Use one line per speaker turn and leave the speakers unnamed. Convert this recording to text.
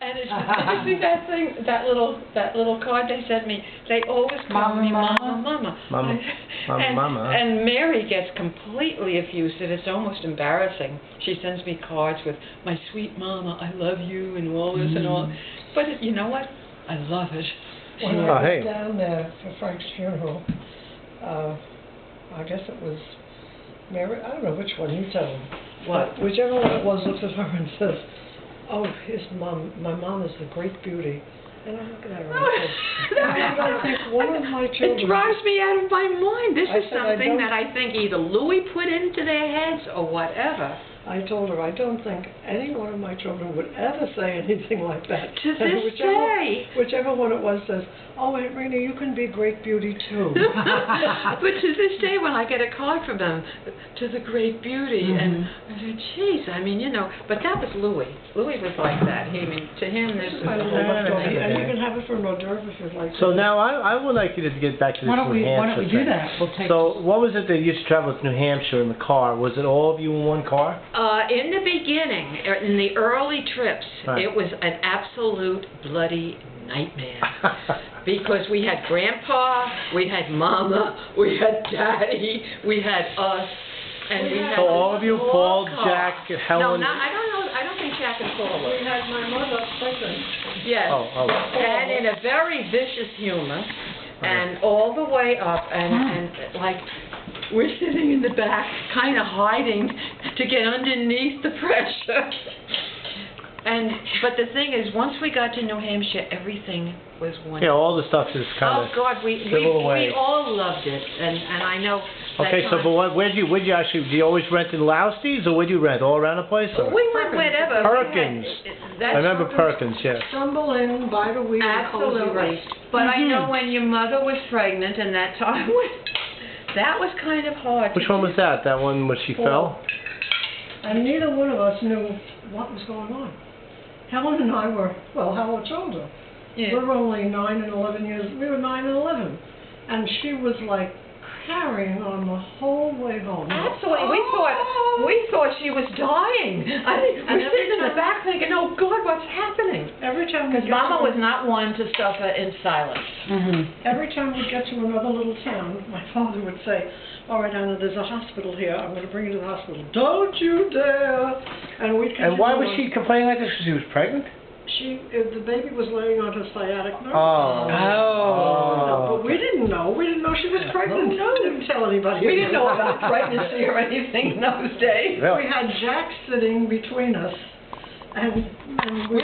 And it's, you see that thing, that little card they sent me? They always call me Mama, Mama.
Mama.
And Mary gets completely effusive. It's almost embarrassing. She sends me cards with my sweet Mama, I love you, and all this and all. But you know what? I love it.
When I was down there for Frank's funeral, I guess it was Mary. I don't know which one. You tell him.
What?
Whichever one it was looks at her and says, "Oh, my mom is the great beauty." And I look at her and I think one of my children.
It drives me out of my mind. This is
said,
something that I think either Louis put into their heads or whatever.
I told her, I don't think any one of my children would ever say anything like that.
To this day.
Whichever one it was says, "Oh, Aunt Rene, you can be great beauty too."
But to this day, when I get a card from them, to the great beauty, and I say, geez, I mean, you know, but that was Louis. Louis was like that. I mean, to him, this is the whole thing.
And you can have it for hors d'oeuvre if you'd like.
So now I would like you to get back to this New Hampshire
Why don't we do
thing.
that? We'll take.
So what was it that you used to travel to New Hampshire in the car? Was it all of you in one car?
In the beginning, in the early trips,
Right.
it was an absolute bloody nightmare. Because we had Grandpa, we had Mama, we had Daddy, we had us, and we had
So all of you,
the
Paul,
whole car.
Jack,
No,
Helen.
I don't know. I don't think Jack and Paul were.
We had my mother pregnant.
Yes.
Oh.
And in a very vicious humor, and all the way up, and like we're sitting in the back, kind of hiding to get underneath the pressure. But the thing is, once we got to New Hampshire, everything was wonderful.
Yeah, all the stuff is kind of.
Oh God, we all loved it, and I know.
Okay, so but where'd you actually? Do you always rent in Lousty's, or where'd you rent all around the place? Or?
We went wherever.
Perkins. I remember Perkins, yes.
Stumble in by the week.
Absolutely. But I know when your mother was pregnant, and that time that was kind of hard.
Which one was that? That one where she fell?
And neither one of us knew what was going on. Helen and I were, well, how much older?
Yeah.
We're only 9 and 11 years. We were 9 and 11. And she was like carrying on the whole way home.
Absolutely. We thought she was dying. I mean, we're sitting in the back thinking, oh God, what's happening?
Every time
Because Mama was not one to suffer in silence.
Every time we'd get to another little town, my father would say, "All right, Anna, there's a hospital here. I'm going to bring you to the hospital. Don't you dare!" And we'd
And why was she complaining like this? Because she was pregnant?
The baby was laying on her sciatic nerve.
Oh.
But we didn't know. We didn't know she was pregnant. No. We didn't tell anybody.
We didn't know about pregnancy or anything in those days.
Really?
We had Jack sitting between us, and we